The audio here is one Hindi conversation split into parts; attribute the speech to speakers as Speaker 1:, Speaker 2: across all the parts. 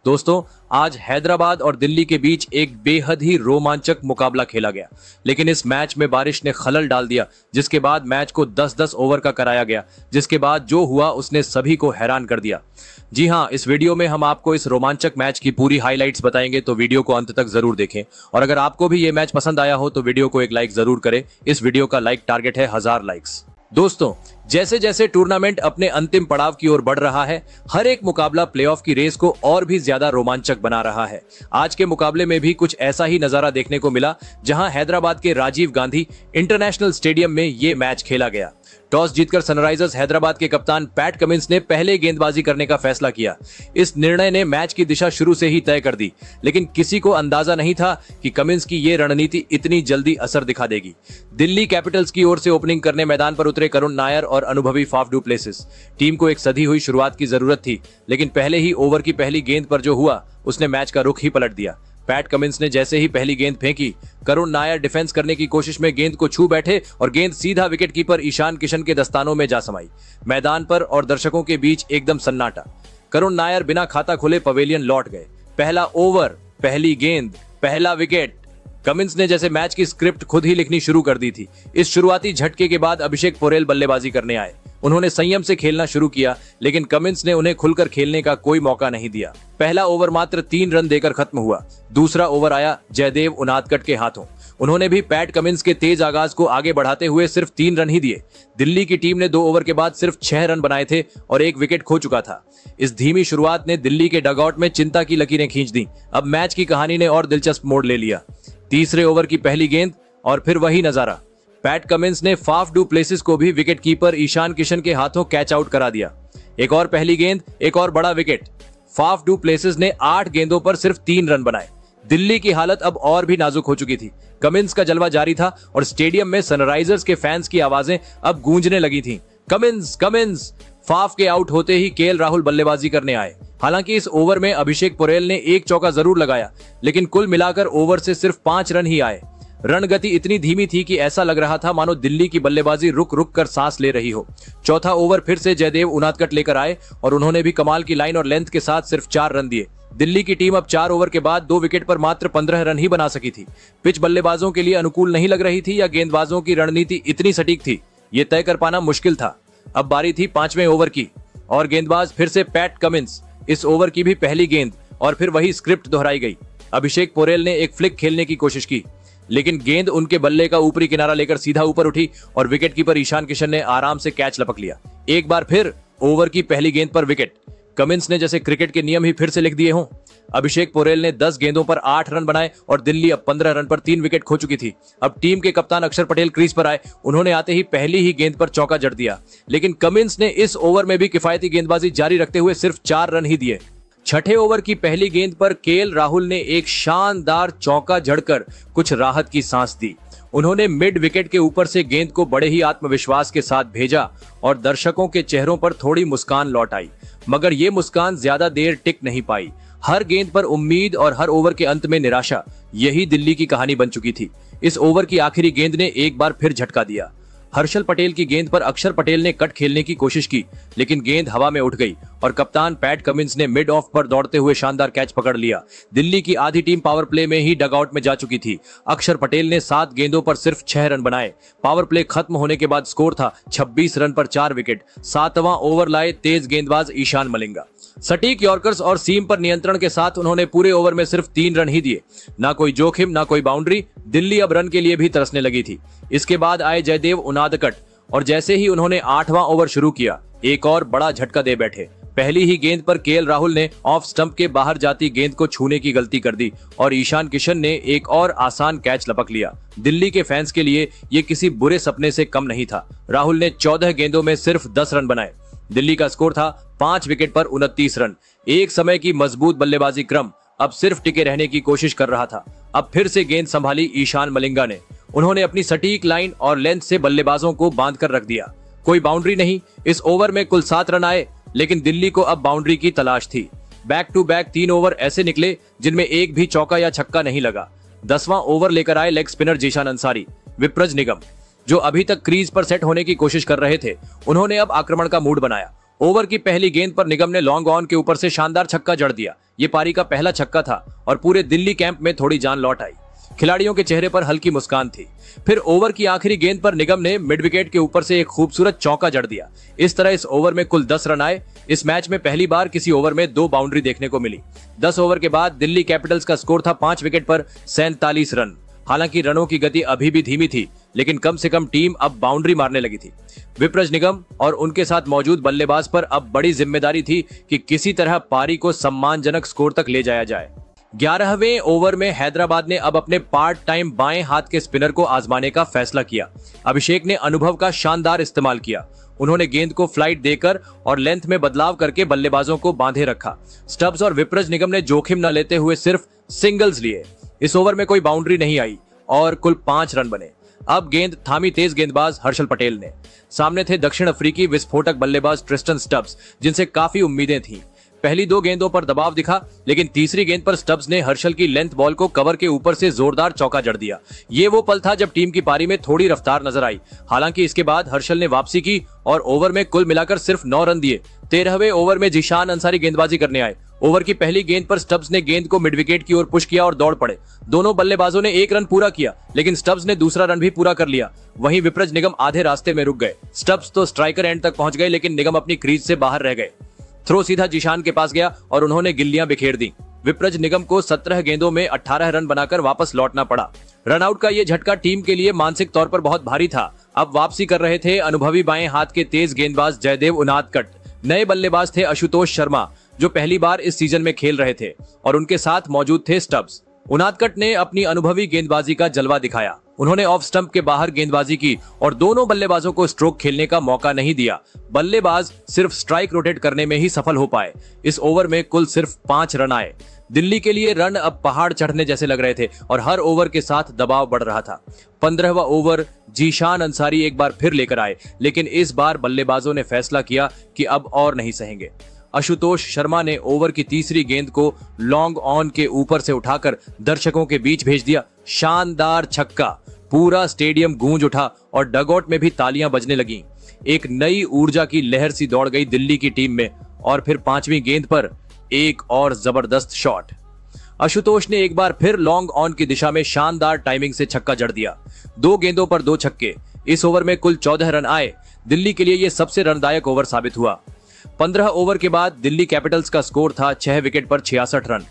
Speaker 1: दोस्तों, आज हैदराबाद और दिल्ली के बीच एक बेहद ही रोमांचक मुकाबला खेला गया, लेकिन इस मैच में बारिश ने खलल डाल दिया, जिसके बाद मैच को 10-10 ओवर का कराया गया, जिसके बाद जो हुआ उसने सभी को हैरान कर दिया। जी हां, इस वीडियो में हम आपको इस रोमांचक मैच की पूरी हाइलाइट्स बताएंगे, तो वीडियो को अंत तक जरूर देखें। और अगर आपको भी ये मैच पसंद आया हो तो वीडियो को एक लाइक जरूर करें। इस वीडियो का लाइक टारगेट है 1000 लाइक्स। दोस्तों, जैसे जैसे टूर्नामेंट अपने अंतिम पड़ाव की ओर बढ़ रहा है, हर एक मुकाबला प्लेऑफ की रेस को और भी ज्यादा रोमांचक बना रहा है। आज के मुकाबले में भी कुछ ऐसा ही नजारा देखने को मिला, जहां हैदराबाद के राजीव गांधी इंटरनेशनल स्टेडियम में ये मैच खेला गया। टॉस जीतकर सनराइजर्स हैदराबाद के कप्तान पैट कमिंस ने पहले गेंदबाजी करने का फैसला किया। इस निर्णय ने मैच की दिशा शुरू से ही तय कर दी, लेकिन किसी को अंदाजा नहीं था कि कमिंस की ये रणनीति इतनी जल्दी असर दिखा देगी। दिल्ली कैपिटल्स की ओर से ओपनिंग करने मैदान पर उतरे करुण नायर और अनुभवी फाफ डू प्लेसिस। टीम को एक सधी हुई शुरुआत की जरूरत थी, लेकिन पहले ही ओवर की पहली गेंद पर जो हुआ उसने मैच का रुख ही पलट दिया। पैट कमिंस ने जैसे ही पहली गेंद फेंकी, करुण नायर डिफेंस करने की कोशिश में गेंद को छू बैठे और गेंद सीधा विकेटकीपर ईशान किशन के दस्तानों में जा समाई। मैदान पर और दर्शकों के बीच एकदम सन्नाटा। करुण नायर बिना खाता खोले पवेलियन लौट गए। पहला ओवर, पहली गेंद, पहला विकेट। कमिंस ने जैसे मैच की स्क्रिप्ट खुद ही लिखनी शुरू कर दी थी। इस शुरुआती झटके के बाद अभिषेक पोरेल बल्लेबाजी करने आए। उन्होंने संयम से खेलना शुरू किया, लेकिन कमिंस ने उन्हें खुलकर खेलने का कोई मौका नहीं दिया। पहला ओवर मात्र 3 रन देकर खत्म हुआ। दूसरा ओवर आया जयदेव उनादकट के हाथों। उन्होंने भी पैट कमिंस के तेज आगाज को आगे बढ़ाते हुए सिर्फ 3 रन ही दिए। दिल्ली की टीम ने 2 ओवर के बाद सिर्फ 6 रन बनाए थे और 1 विकेट खो चुका था। इस धीमी शुरुआत ने दिल्ली के डगआउट में चिंता की लकीरें खींच दी। अब मैच की कहानी ने और दिलचस्प मोड़ ले लिया। तीसरे ओवर की पहली गेंद और फिर वही नजारा। पैट कमिंस ने फाफ डू प्लेसिस को भी विकेटकीपर ईशान किशन के हाथों कैच आउट करा दिया। एक और पहली गेंद, एक और बड़ा विकेट। फाफ डू प्लेसिस ने 8 गेंदों पर सिर्फ 3 रन बनाए। दिल्ली की हालत अब और भी नाजुक हो चुकी थी। कमिंस का जलवा जारी था और स्टेडियम में सनराइजर्स के फैंस की आवाजें अब गूंजने लगी थीं। Cummins, Cummins. फाफ के आउट होते ही केएल राहुल बल्लेबाजी करने आए। हालांकि इस ओवर में अभिषेक पोरेल ने 1 चौका जरूर लगाया, लेकिन कुल मिलाकर ओवर से सिर्फ 5 रन ही आए। रन गति इतनी धीमी थी कि ऐसा लग रहा था मानो दिल्ली की बल्लेबाजी रुक रुक कर सांस ले रही हो। चौथा ओवर फिर से जयदेव उनादकट लेकर आए और उन्होंने भी कमाल की लाइन और लेंथ के साथ सिर्फ 4 रन दिए। दिल्ली की टीम अब 4 ओवर के बाद 2 विकेट पर मात्र 15 रन ही बना सकी थी। पिच बल्लेबाजों के लिए अनुकूल नहीं लग रही थी या गेंदबाजों की रणनीति इतनी सटीक थी, ये तय कर पाना मुश्किल था। अब बारी थी 5वें ओवर की और गेंदबाज फिर से पैट कमिंस। इस ओवर की भी पहली गेंद और फिर वही स्क्रिप्ट दोहराई गई। अभिषेक पोरेल ने एक फ्लिक खेलने की कोशिश की, लेकिन गेंद उनके बल्ले का ऊपरी किनारा लेकर सीधा ऊपर उठी और विकेटकीपर ईशान किशन ने आराम से कैच लपक लिया। एक बार फिर ओवर की पहली गेंद पर विकेट। कमिंस ने जैसे क्रिकेट के नियम ही फिर से लिख दिए हों। अभिषेक पोरेल ने 10 गेंदों पर 8 रन बनाए और दिल्ली अब 15 रन पर 3 विकेट खो चुकी थी। अब टीम के कप्तान अक्षर पटेल क्रीज पर आए। उन्होंने आते ही पहली ही गेंद पर चौका जड़ दिया, लेकिन कमिंस ने इस ओवर में भी किफायती गेंदबाजी जारी रखते हुए सिर्फ 4 रन ही दिए। छठे ओवर की पहली गेंद पर केएल राहुल ने एक शानदार चौका जड़कर कुछ राहत की सांस दी। उन्होंने मिड विकेट के ऊपर से गेंद को बड़े ही आत्मविश्वास के साथ भेजा और दर्शकों के चेहरों पर थोड़ी मुस्कान लौट आई, मगर ये मुस्कान ज्यादा देर टिक नहीं पाई। हर गेंद पर उम्मीद और हर ओवर के अंत में निराशा, यही दिल्ली की कहानी बन चुकी थी। इस ओवर की आखिरी गेंद ने एक बार फिर झटका दिया। हर्षल पटेल की गेंद पर अक्षर पटेल ने कट खेलने की कोशिश की, लेकिन गेंद हवा में उठ गई और कप्तान पैट कमिंस ने मिड ऑफ पर दौड़ते हुए शानदार कैच पकड़ लिया। दिल्ली की आधी टीम पावर प्ले में ही डगआउट में जा चुकी थी। अक्षर पटेल ने 7 गेंदों पर सिर्फ 6 रन बनाए। पावर प्ले खत्म होने के बाद स्कोर था 26 रन पर 4 विकेट। 7वां ओवर लाए तेज गेंदबाज ईशान मलिंगा। सटीक यॉर्कर्स और सीम पर नियंत्रण के साथ उन्होंने पूरे ओवर में सिर्फ 3 रन ही दिए। ना कोई जोखिम, ना कोई बाउंड्री। दिल्ली अब रन के लिए भी तरसने लगी थी। इसके बाद आए जयदेव उनादकट और जैसे ही उन्होंने 8वां ओवर शुरू किया, एक और बड़ा झटका दे बैठे। पहली ही गेंद पर केएल राहुल ने ऑफ स्टंप के बाहर जाती गेंद को छूने की गलती कर दी और ईशान किशन ने एक और आसान कैच लपक लिया। दिल्ली के फैंस के लिए ये किसी बुरे सपने से कम नहीं था। राहुल ने 14 गेंदों में सिर्फ 10 रन बनाए। दिल्ली का स्कोर था 5 विकेट पर 29 रन। एक समय की मजबूत बल्लेबाजी क्रम अब सिर्फ टिके रहने की कोशिश कर रहा था। अब फिर से गेंद संभाली ईशान मलिंगा ने। उन्होंने अपनी सटीक लाइन और लेंथ से बल्लेबाजों को बांध कर रख दिया। कोई बाउंड्री नहीं। इस ओवर में कुल 7 रन आए, लेकिन दिल्ली को अब बाउंड्री की तलाश थी। बैक टू बैक 3 ओवर ऐसे निकले जिनमें एक भी चौका या छक्का नहीं लगा। 10वां ओवर लेकर आए लेग स्पिनर जीशान अंसारी। विप्रज निगम जो अभी तक क्रीज पर सेट होने की कोशिश कर रहे थे, उन्होंने अब आक्रमण का मूड बनाया। ओवर की पहली गेंद पर निगम ने लॉन्ग ऑन के ऊपर से शानदार छक्का जड़ दिया। ये पारी का पहला छक्का था और पूरे दिल्ली कैंप में थोड़ी जान लौट आई। खिलाड़ियों के चेहरे पर हल्की मुस्कान थी। फिर ओवर की आखिरी गेंद पर निगम ने मिड विकेट के ऊपर से एक खूबसूरत चौका जड़ दिया। इस तरह इस ओवर में कुल 10 रन आए। इस मैच में पहली बार किसी ओवर में 2 बाउंड्री देखने को मिली। 10 ओवर के बाद दिल्ली कैपिटल्स का स्कोर था 5 विकेट पर 47 रन। हालांकि रनों की गति अभी भी धीमी थी, लेकिन कम से कम टीम अब बाउंड्री मारने लगी थी। विप्रज निगम और उनके साथ मौजूद बल्लेबाज पर अब बड़ी जिम्मेदारी थी कि किसी तरह पारी को सम्मानजनक स्कोर तक ले जाया जाए। 11वें ओवर में हैदराबाद ने अब अपने पार्ट टाइम बाएं हाथ के स्पिनर को आजमाने का फैसला किया। अभिषेक ने अनुभव का शानदार इस्तेमाल किया। उन्होंने गेंद को फ्लाइट देकर और लेंथ में बदलाव करके बल्लेबाजों को बांधे रखा। स्टब्स और विप्रज निगम ने जोखिम न लेते हुए सिर्फ सिंगल्स लिए। इस ओवर में कोई बाउंड्री नहीं आई और कुल 5 रन बने। अब गेंद थामी तेज गेंदबाज हर्षल पटेल ने। सामने थे दक्षिण अफ्रीकी विस्फोटक बल्लेबाज ट्रिस्टन स्टब्स, जिनसे काफी उम्मीदें थीं। पहली 2 गेंदों पर दबाव दिखा, लेकिन तीसरी गेंद पर स्टब्स ने हर्षल की लेंथ बॉल को कवर के ऊपर से जोरदार चौका जड़ दिया। ये वो पल था जब टीम की पारी में थोड़ी रफ्तार नजर आई। हालांकि इसके बाद हर्षल ने वापसी की और ओवर में कुल मिलाकर सिर्फ 9 रन दिए। 13वें ओवर में जीशान अंसारी गेंदबाजी करने आए। ओवर की पहली गेंद पर स्टब्स ने गेंद को मिड विकेट की ओर पुश किया और दौड़ पड़े। दोनों बल्लेबाजों ने 1 रन पूरा किया, लेकिन स्टब्स ने दूसरा रन भी पूरा कर लिया। वहीं विप्रज निगम आधे रास्ते में रुक गए। स्टब्स तो स्ट्राइकर एंड तक पहुंच गए, लेकिन निगम अपनी क्रीज से बाहर रह गए। थ्रो सीधा जीशान के पास गया और उन्होंने गिल्लियां बिखेर दी। विप्रज निगम को 17 गेंदों में 18 रन बनाकर वापस लौटना पड़ा। रनआउट का ये झटका टीम के लिए मानसिक तौर पर बहुत भारी था। अब वापसी कर रहे थे अनुभवी बाएं हाथ के तेज गेंदबाज जयदेव उनादकट। नए बल्लेबाज थे आशुतोष शर्मा, जो पहली बार इस सीजन में खेल रहे थे, और उनके साथ मौजूद थे स्टब्स। उनादकट ने अपनी अनुभवी गेंदबाजी का जलवा दिखाया। उन्होंने ऑफ स्टंप के बाहर गेंदबाजी की और दोनों बल्लेबाजों को स्ट्रोक खेलने का मौका नहीं दिया। बल्लेबाज सिर्फ स्ट्राइक रोटेट करने में ही सफल हो पाए। इस ओवर में कुल सिर्फ 5 रन आए। दिल्ली के लिए रन अब पहाड़ चढ़ने जैसे लग रहे थे और हर ओवर के साथ दबाव बढ़ रहा था। 15वां ओवर जीशान अंसारी एक बार फिर लेकर आए, लेकिन इस बार बल्लेबाजों ने फैसला किया कि अब और नहीं सहेंगे। आशुतोष शर्मा ने ओवर की तीसरी गेंद को लॉन्ग ऑन के ऊपर से उठाकर दर्शकों के बीच भेज दिया। शानदार छक्का। पूरा स्टेडियम गूंज उठा और डगआउट में भी तालियां बजने लगीं। एक नई ऊर्जा की लहर सी दौड़ गई दिल्ली की टीम में। और फिर 5वीं गेंद पर एक और जबरदस्त शॉट। आशुतोष ने एक बार फिर लॉन्ग ऑन की दिशा में शानदार टाइमिंग से छक्का जड़ दिया। 2 गेंदों पर 2 छक्के। इस ओवर में कुल 14 रन आए। दिल्ली के लिए यह सबसे रनदायक ओवर साबित हुआ। 15 ओवर के बाद दिल्ली कैपिटल्स का स्कोर था 6 विकेट पर 66 रन।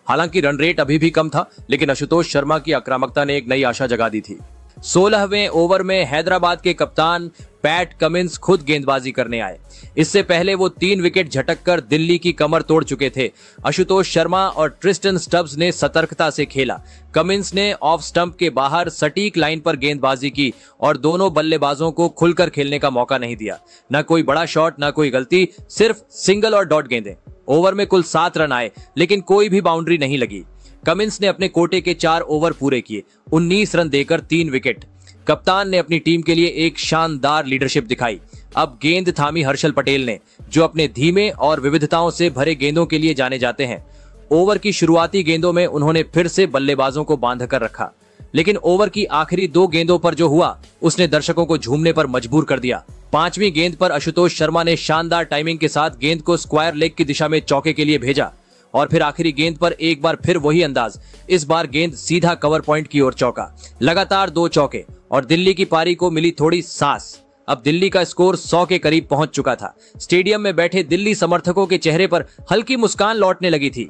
Speaker 1: हालांकि रन रेट अभी भी कम था, लेकिन आशुतोष शर्मा की आक्रामकता ने एक नई आशा जगा दी थी। 16वें ओवर में हैदराबाद के कप्तान पैट कमिंस खुद गेंदबाजी करने आए। इससे पहले वो 3 विकेट झटककर दिल्ली की कमर तोड़ चुके थे। आशुतोष शर्मा और ट्रिस्टन स्टब्स ने सतर्कता से खेला। कमिंस ने ऑफ स्टंप के बाहर सटीक लाइन पर गेंदबाजी की और दोनों बल्लेबाजों को खुलकर खेलने का मौका नहीं दिया। न कोई बड़ा शॉट, न कोई गलती, सिर्फ सिंगल और डॉट गेंदें। ओवर में कुल 7 रन आए, लेकिन कोई भी बाउंड्री नहीं लगी। कमिंस ने अपने कोटे के 4 ओवर पूरे किए, 19 रन देकर 3 विकेट। कप्तान ने अपनी टीम के लिए एक शानदार लीडरशिप दिखाई। अब गेंद थामी हर्षल पटेल ने, जो अपने धीमे और विविधताओं से भरे गेंदों के लिए जाने जाते हैं। ओवर की शुरुआती गेंदों में उन्होंने फिर से बल्लेबाजों को बांध कर रखा, लेकिन ओवर की आखिरी 2 गेंदों पर जो हुआ उसने दर्शकों को झूमने पर मजबूर कर दिया। 5वीं गेंद पर आशुतोष शर्मा ने शानदार टाइमिंग के साथ गेंद को स्क्वायर लेग की दिशा में चौके के लिए भेजा और फिर आखिरी गेंद पर एक बार फिर वही अंदाज। इस बार गेंद सीधा कवर पॉइंट की ओर चौका। लगातार 2 चौके और दिल्ली की पारी को मिली थोड़ी सांस। अब दिल्ली का स्कोर 100 के करीब पहुंच चुका था। स्टेडियम में बैठे दिल्ली समर्थकों के चेहरे पर हल्की मुस्कान लौटने लगी थी।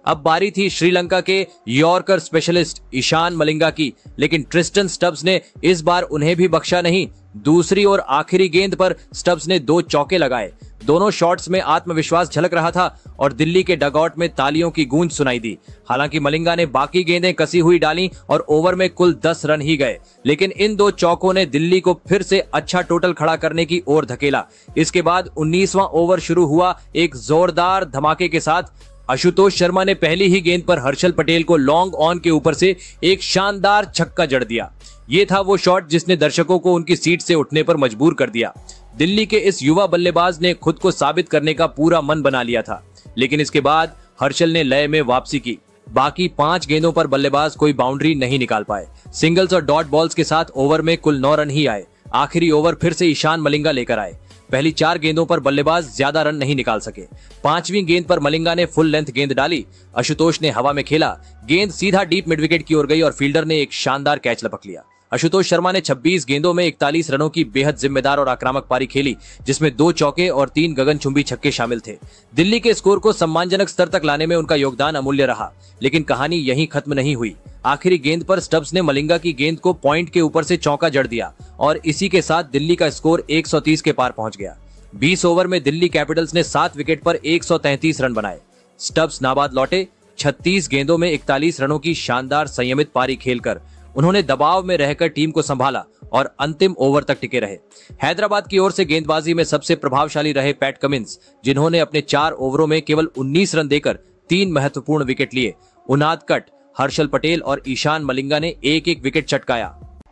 Speaker 1: अब बारी थी श्रीलंका के यॉर्कर स्पेशलिस्ट ईशान मलिंगा की, लेकिन ट्रिस्टन स्टब्स ने इस बार उन्हें भी बख्शा नहीं। दूसरी और आखिरी गेंद पर स्टब्स ने 2 चौके लगाए। दोनों शॉट्स में आत्मविश्वास झलक रहा था और दिल्ली के डगआउट में तालियों की गूंज सुनाई दी। हालांकि मलिंगा ने बाकी गेंदें कसी हुई डाली और ओवर में कुल 10 रन ही गए, लेकिन इन 2 चौकों ने दिल्ली को फिर से अच्छा टोटल खड़ा करने की ओर धकेला। इसके बाद 19वां ओवर शुरू हुआ एक जोरदार धमाके के साथ। आशुतोष शर्मा ने पहली ही गेंद पर हर्षल पटेल को लॉन्ग ऑन के ऊपर से एक शानदार छक्का जड़ दिया। ये था वो शॉट जिसने दर्शकों को उनकी सीट से उठने पर मजबूर कर दिया। दिल्ली के इस युवा बल्लेबाज ने खुद को साबित करने का पूरा मन बना लिया था, लेकिन इसके बाद हर्षल ने लय में वापसी की। बाकी 5 गेंदों पर बल्लेबाज कोई बाउंड्री नहीं निकाल पाए। सिंगल्स और डॉट बॉल्स के साथ ओवर में कुल 9 रन ही आए। आखिरी ओवर फिर से ईशान मलिंगा लेकर आए। पहली 4 गेंदों पर बल्लेबाज ज्यादा रन नहीं निकाल सके। 5वीं गेंद पर मलिंगा ने फुल लेंथ गेंद डाली, आशुतोष ने हवा में खेला, गेंद सीधा डीप मिड विकेट की ओर गई और फील्डर ने एक शानदार कैच लपक लिया। आशुतोष शर्मा ने 26 गेंदों में 41 रनों की बेहद जिम्मेदार और आक्रामक पारी खेली, जिसमें 2 चौके और 3 गगनचुंबी छक्के शामिल थे। दिल्ली के स्कोर को सम्मानजनक स्तर तक लाने में उनका योगदान अमूल्य रहा, लेकिन कहानी यहीं खत्म नहीं हुई। आखिरी गेंद पर स्टब्स ने मलिंगा की गेंद को पॉइंट के ऊपर से चौका जड़ दिया और इसी के साथ दिल्ली का स्कोर 130 के पार पहुंच गया। 20 ओवर में दिल्ली कैपिटल्स ने 7 विकेट पर 133 रन बनाए। स्टब्स नाबाद लौटे। 36 गेंदों में 41 रनों की शानदार संयमित पारी खेलकर उन्होंने दबाव में रहकर टीम को संभाला और अंतिम ओवर तक टिके रहे। हैदराबाद की ओर से गेंदबाजी में सबसे प्रभावशाली रहे पैट कमिंस, जिन्होंने अपने 4 ओवरों में केवल 19 रन देकर 3 महत्वपूर्ण विकेट लिए। उनादकट, हर्षल पटेल और ईशान मलिंगा ने एक एक विकेट चटकाया।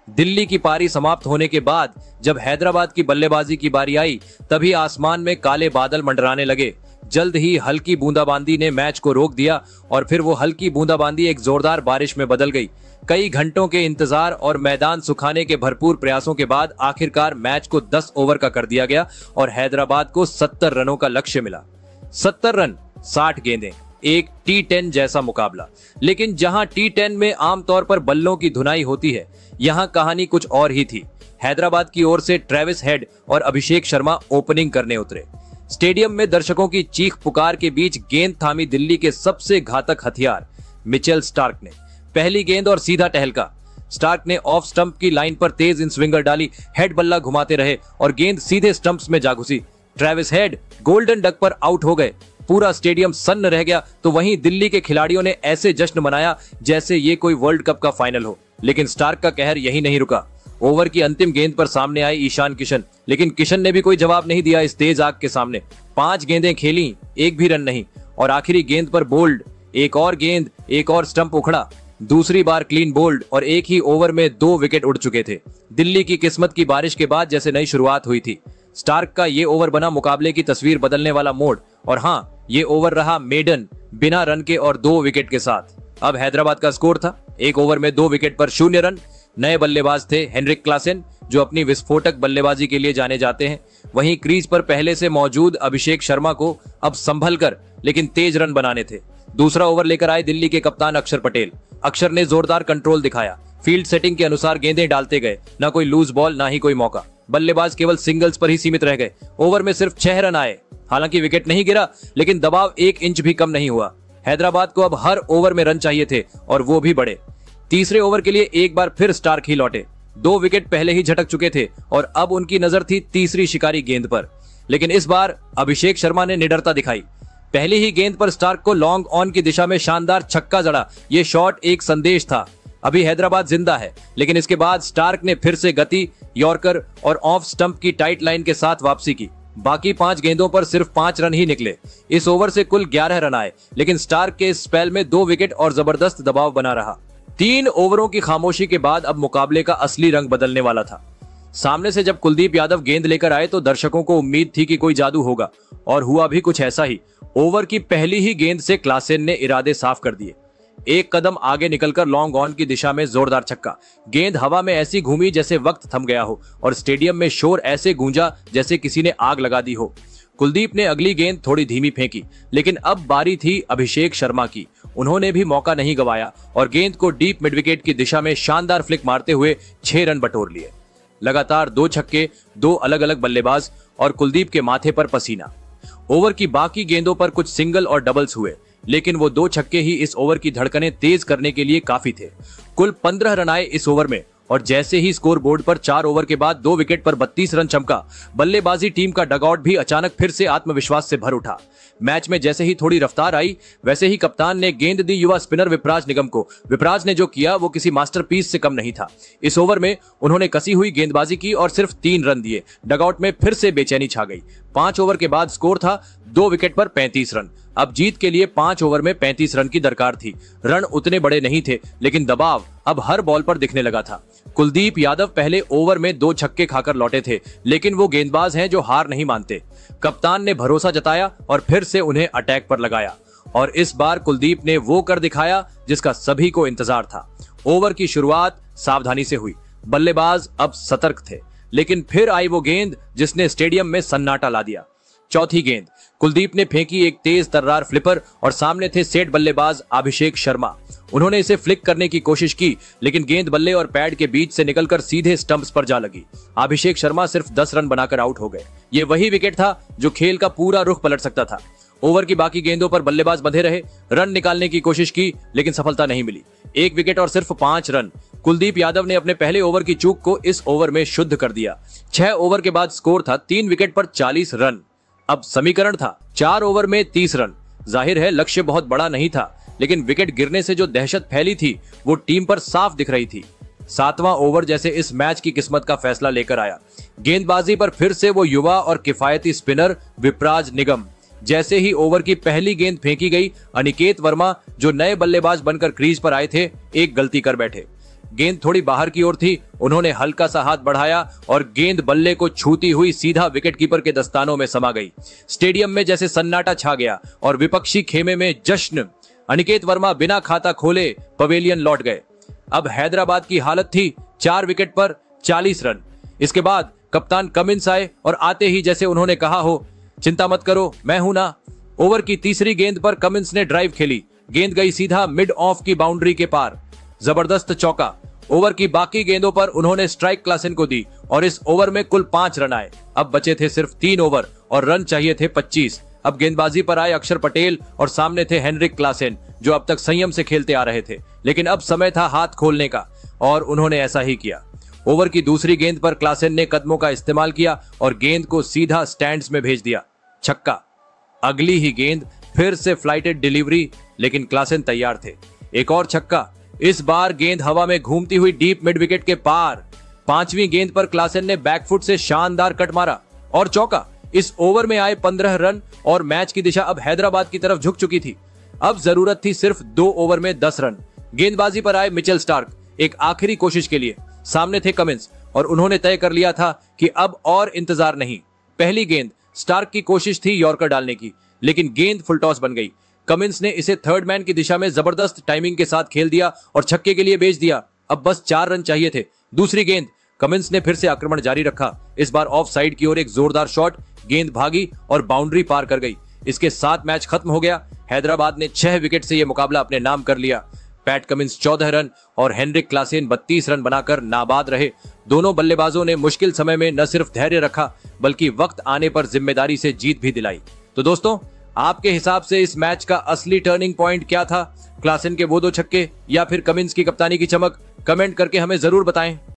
Speaker 1: दिल्ली की पारी समाप्त होने के बाद जब हैदराबाद की बल्लेबाजी की बारी आई, तभी आसमान में काले बादल मंडराने लगे। जल्द ही हल्की बूंदाबांदी ने मैच को रोक दिया और फिर वो हल्की बूंदाबांदी एक जोरदार बारिश में बदल गई। कई घंटों के इंतजार और मैदान सुखाने के भरपूर प्रयासों के बाद आखिरकार मैच को 10 ओवर का कर दिया गया और हैदराबाद को 70 रनों का लक्ष्य मिला। 70 रन, 60 गेंदें, एक T10 जैसा मुकाबला। लेकिन जहां T10 में आमतौर पर बल्लों की धुनाई होती है, यहां कहानी कुछ और ही थी। हैदराबाद की ओर से ट्रेविस हेड और अभिषेक शर्मा ओपनिंग करने उतरे। स्टेडियम में दर्शकों की चीख पुकार के बीच गेंद थामी दिल्ली के सबसे घातक हथियार मिचेल स्टार्क ने। पहली गेंद और सीधा टहलका। स्टार्क ने ऑफ स्टंप की लाइन पर तेज इन स्विंगर डाली, हेड बल्ला घुमाते रहे और गेंद सीधे स्टंप्स में जा घुसी। ट्रेविस हेड गोल्डन डक पर आउट हो गए। पूरा स्टेडियम सन्न रह गया, तो वहीं दिल्ली के खिलाड़ियों ने ऐसे जश्न मनाया जैसे ये कोई वर्ल्ड कप का फाइनल हो। लेकिन स्टार्क का कहर यही नहीं रुका। ओवर की अंतिम गेंद पर सामने आए ईशान किशन, लेकिन किशन ने भी कोई जवाब नहीं दिया इस तेज आग के सामने। 5 गेंदें खेली, एक भी रन नहीं और आखिरी गेंद पर बोल्ड, एक और गेंद, एक और स्टंप उखड़ा। दूसरी बार क्लीन बोल्ड और एक ही ओवर में 2 विकेट उड़ चुके थे। दिल्ली की किस्मत की बारिश के बाद जैसे नई शुरुआत हुई थी। स्टार्क का ये ओवर बना मुकाबले की तस्वीर बदलने वाला मोड़, और हाँ, ये ओवर रहा मेडन, बिना रन के और 2 विकेट के साथ। अब हैदराबाद का स्कोर था 1 ओवर में 2 विकेट पर 0 रन। नए बल्लेबाज थे हेनरिक क्लासेन, जो अपनी विस्फोटक बल्लेबाजी के लिए जाने जाते हैं। वहीं क्रीज पर पहले से मौजूद अभिषेक शर्मा को अब संभल कर लेकिन तेज रन बनाने थे। दूसरा ओवर लेकर आए दिल्ली के कप्तान अक्षर पटेल। अक्षर ने जोरदार कंट्रोल दिखाया, फील्ड सेटिंग के अनुसार गेंदें डालते गए, ना कोई लूज बॉल ना ही कोई मौका। बल्लेबाज केवल सिंगल्स पर ही सीमित रह गए। ओवर में सिर्फ 6 रन आए। हालांकि विकेट नहीं गिरा, लेकिन दबाव 1 इंच भी कम नहीं हुआ। हैदराबाद को अब हर ओवर में रन चाहिए थे और वो भी बड़े। तीसरे ओवर के लिए एक बार फिर स्टार्क ही लौटे। 2 विकेट पहले ही झटक चुके थे और अब उनकी नजर थी तीसरी शिकारी गेंद पर। लेकिन इस बार अभिषेक शर्मा ने निडरता दिखाई। पहली ही गेंद पर स्टार्क को लॉन्ग ऑन की दिशा में शानदार छक्का जड़ा। ये शॉट एक संदेश था, अभी हैदराबाद जिंदा है। लेकिन इसके बाद स्टार्क ने फिर से गति, यॉर्कर और ऑफ स्टंप की टाइट लाइन के साथ वापसी की। बाकी 5 गेंदों पर सिर्फ 5 रन ही निकले। इस ओवर से कुल 11 रन आए, लेकिन स्टार्क के इस स्पेल में 2 विकेट और जबरदस्त दबाव बना रहा। 3 ओवरों की खामोशी के बाद अब मुकाबले का असली रंग बदलने वाला था। सामने से जब कुलदीप यादव गेंद लेकर आए तो दर्शकों को उम्मीद थी कि कोई जादू होगा, और हुआ भी कुछ ऐसा ही। ओवर की पहली ही गेंद से क्लासेन ने इरादे साफ कर दिए। एक कदम आगे निकलकर लॉन्ग ऑन की दिशा में जोरदार छक्का। गेंद हवा में ऐसी घूमी जैसे वक्त थम गया हो और स्टेडियम में शोर ऐसे गूंजा जैसे किसी ने आग लगा दी हो। कुलदीप ने अगली गेंद थोड़ी धीमी फेंकी, लेकिन अब बारी थी अभिषेक शर्मा की। उन्होंने भी मौका नहीं गंवाया और गेंद को डीप मिड विकेट की दिशा में शानदार फ्लिक मारते हुए 6 रन बटोर लिए। लगातार 2 छक्के, 2 अलग अलग बल्लेबाज और कुलदीप के माथे पर पसीना। ओवर की बाकी गेंदों पर कुछ सिंगल और डबल्स हुए, लेकिन वो 2 छक्के ही इस ओवर की धड़कनें तेज करने के लिए काफी थे। कुल 15 रन आए इस ओवर में और जैसे ही स्कोर बोर्ड पर 4 ओवर के बाद 2 विकेट पर 32 रन चमका, बल्लेबाजी टीम का डगआउट भी अचानक फिर से आत्मविश्वास से भर उठा। मैच में जैसे ही थोड़ी रफ्तार आई, वैसे ही कप्तान ने गेंद दी युवा स्पिनर विपराज निगम को। विपराज ने जो किया वो किसी मास्टरपीस से कम नहीं था। इस ओवर में उन्होंने कसी हुई गेंदबाजी की और सिर्फ 3 रन दिए। डगआउट में फिर से बेचैनी छा गई। 5 ओवर के बाद स्कोर था 2 विकेट पर 35 रन। अब जीत के लिए 5 ओवर में 35 रन की दरकार थी। रन उतने बड़े नहीं थे, लेकिन दबाव अब हर बॉल पर दिखने लगा था। कुलदीप यादव पहले ओवर में 2 छक्के खाकर लौटे थे, लेकिन वो गेंदबाज हैं जो हार नहीं मानते। कप्तान ने भरोसा जताया और फिर से उन्हें अटैक पर लगाया, और इस बार कुलदीप ने वो कर दिखाया जिसका सभी को इंतजार था। ओवर की शुरुआत सावधानी से हुई। बल्लेबाज अब सतर्क थे। लेकिन फिर आई वो गेंद जिसने स्टेडियम में सन्नाटा ला दिया। चौथी गेंद कुलदीप ने फेंकी एक तेज तर्रार फ्लिपर और सामने थे सेट बल्लेबाज अभिषेक शर्मा। उन्होंने इसे फ्लिक करने की कोशिश की, लेकिन गेंद बल्ले और पैड के बीच से निकलकर सीधे स्टंप्स पर जा लगी। अभिषेक शर्मा सिर्फ 10 रन बनाकर आउट हो गए। ये वही विकेट था जो खेल का पूरा रुख पलट सकता था। ओवर की बाकी गेंदों पर बल्लेबाज बंधे रहे, रन निकालने की कोशिश की, लेकिन सफलता नहीं मिली। 1 विकेट और सिर्फ 5 रन। कुलदीप यादव ने अपने पहले ओवर की चूक को इस ओवर में शुद्ध कर दिया। 6 ओवर के बाद स्कोर था 3 विकेट पर 40 रन। अब समीकरण था 4 ओवर में 30 रन। जाहिर है लक्ष्य बहुत बड़ा नहीं था, लेकिन विकेट गिरने से जो दहशत फैली थी वो टीम पर साफ दिख रही थी। 7वां ओवर जैसे इस मैच की किस्मत का फैसला लेकर आया। गेंदबाजी पर फिर से वो युवा और किफायती स्पिनर विपराज निगम। जैसे ही ओवर की पहली गेंद फेंकी गई, अनिकेत वर्मा जो नए बल्लेबाज बनकर क्रीज पर आए थे, एक गलती कर बैठे। गेंद थोड़ी बाहर की ओर थी, उन्होंने हल्का सा हाथ बढ़ाया और गेंद बल्ले को छूती हुई सीधा विकेटकीपर के दस्तानों में समा गई। स्टेडियम में जैसे सन्नाटा छा गया और विपक्षी खेमे में जश्न। अनिकेत वर्मा बिना खाता खोले पवेलियन लौट गए। अब हैदराबाद की हालत थी 4 विकेट पर 40 रन। इसके बाद कप्तान कमिंस आए और आते ही जैसे उन्होंने कहा हो, चिंता मत करो, मैं हूं ना। ओवर की तीसरी गेंद पर कमिंस ने ड्राइव खेली। गेंद गई सीधा मिड ऑफ की बाउंड्री के पार। जबरदस्त चौका। ओवर की बाकी गेंदों पर उन्होंने स्ट्राइक क्लासेन को दी और इस ओवर में कुल 5 रन आए। अब बचे थे सिर्फ 3 ओवर और रन चाहिए थे 25। अब गेंदबाजी पर आए अक्षर पटेल और सामने थे हेनरिक क्लासेन, जो अब तक संयम से खेलते आ रहे थे, लेकिन अब समय था हाथ खोलने का और उन्होंने ऐसा ही किया। ओवर की दूसरी गेंद पर क्लासेन ने कदमों का इस्तेमाल किया और गेंद को सीधा स्टैंड्स में भेज दिया। छक्का। अगली ही गेंद फिर से फ्लाइटेड डिलीवरी, लेकिन क्लासेन तैयार थे। एक और छक्का। इस बार गेंद हवा में घूमती हुई डीप मिड विकेट के पार। 5वीं गेंद पर क्लासेन ने बैकफुट से शानदार कट मारा और चौका। इस ओवर में आए 15 रन और मैच की दिशा अब हैदराबाद की तरफ झुक चुकी थी। अब जरूरत थी सिर्फ 2 ओवर में 10 रन। गेंदबाजी पर आए मिचेल स्टार्क एक आखिरी कोशिश के लिए। सामने थे कमिंस और उन्होंने तय कर लिया था कि अब और इंतजार नहीं। पहली गेंद स्टार्क की कोशिश थी यॉर्कर डालने की, लेकिन गेंद फुल टॉस बन गई। कमिंस ने इसे थर्ड मैन की दिशा में जबरदस्त टाइमिंग के साथ खेल दिया और छक्के के लिए भेज दिया। अब बस 4 रन चाहिए थे। दूसरी गेंद कमिंस ने फिर से आक्रमण जारी रखा। इस बार ऑफ साइड की ओर एक जोरदार शॉट। गेंद भागी और बाउंड्री पार कर गई। इसके साथ मैच खत्म हो गया। हैदराबाद ने 6 विकेट से यह मुकाबला अपने नाम कर लिया। पैट कमिंस 14 रन और हेनरिक क्लासेन 32 रन बनाकर नाबाद रहे। दोनों बल्लेबाजों ने मुश्किल समय में न सिर्फ धैर्य रखा, बल्कि वक्त आने पर जिम्मेदारी से जीत भी दिलाई। तो दोस्तों, आपके हिसाब से इस मैच का असली टर्निंग पॉइंट क्या था? क्लासेन के वो 2 छक्के या फिर कमिंस की कप्तानी की चमक? कमेंट करके हमें जरूर बताएं।